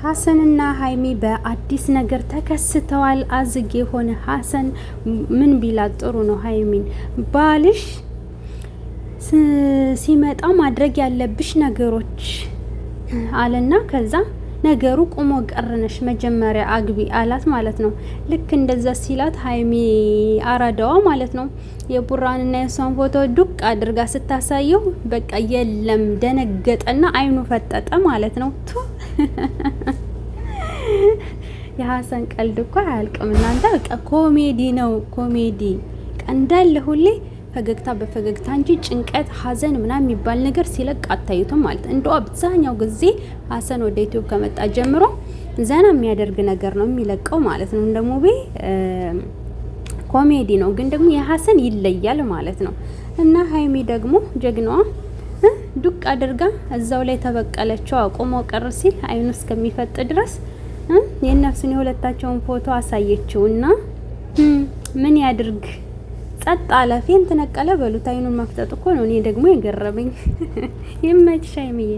ሀሰንና ሀይሚ በአዲስ ነገር ተከስተዋል። አዝጌ የሆነ ሀሰን ምን ቢላት ጥሩ ነው? ሀይሚን ባልሽ ሲመጣ ማድረግ ያለብሽ ነገሮች አለና ከዛ ነገሩ ቁሞ ቀርነሽ መጀመሪያ አግቢ አላት ማለት ነው። ልክ እንደዛ ሲላት ሀይሚ አራዳዋ ማለት ነው የቡራንና የሷን ፎቶ ዱቅ አድርጋ ስታሳየው በቃ የለም ደነገጠና አይኑ ፈጠጠ ማለት ነው። የሀሰን ቀልድ እኮ አያልቅም እናንተ። በቃ ኮሜዲ ነው ኮሜዲ እንዳለ ሁሌ ፈገግታ በፈገግታ እንጂ ጭንቀት ሀዘን ምናምን የሚባል ነገር ሲለቅ አታዩትም ማለት እንደው አብዛኛው ጊዜ ሀሰን ወደ ዩቲዩብ ከመጣ ጀምሮ ዘና የሚያደርግ ነገር ነው የሚለቀው ማለት ነው። እንደ ሙቪ ኮሜዲ ነው ግን ደግሞ የሀሰን ይለያል ማለት ነው። እና ሀይሚ ደግሞ ጀግናዋ ዱቅ አድርጋ እዛው ላይ ተበቀለችው አቆሞ ቀር ሲል አይኑ እስከሚፈጥ ድረስ የነፍሱን የሁለታቸውን ፎቶ አሳየችውና ምን ያድርግ ጸጥ አለ። ፌንት ነቀለ በሉት። አይኑን መፍጠጥ እኮ ነው። እኔ ደግሞ የገረመኝ ይመችሽ ሀይሚዬ።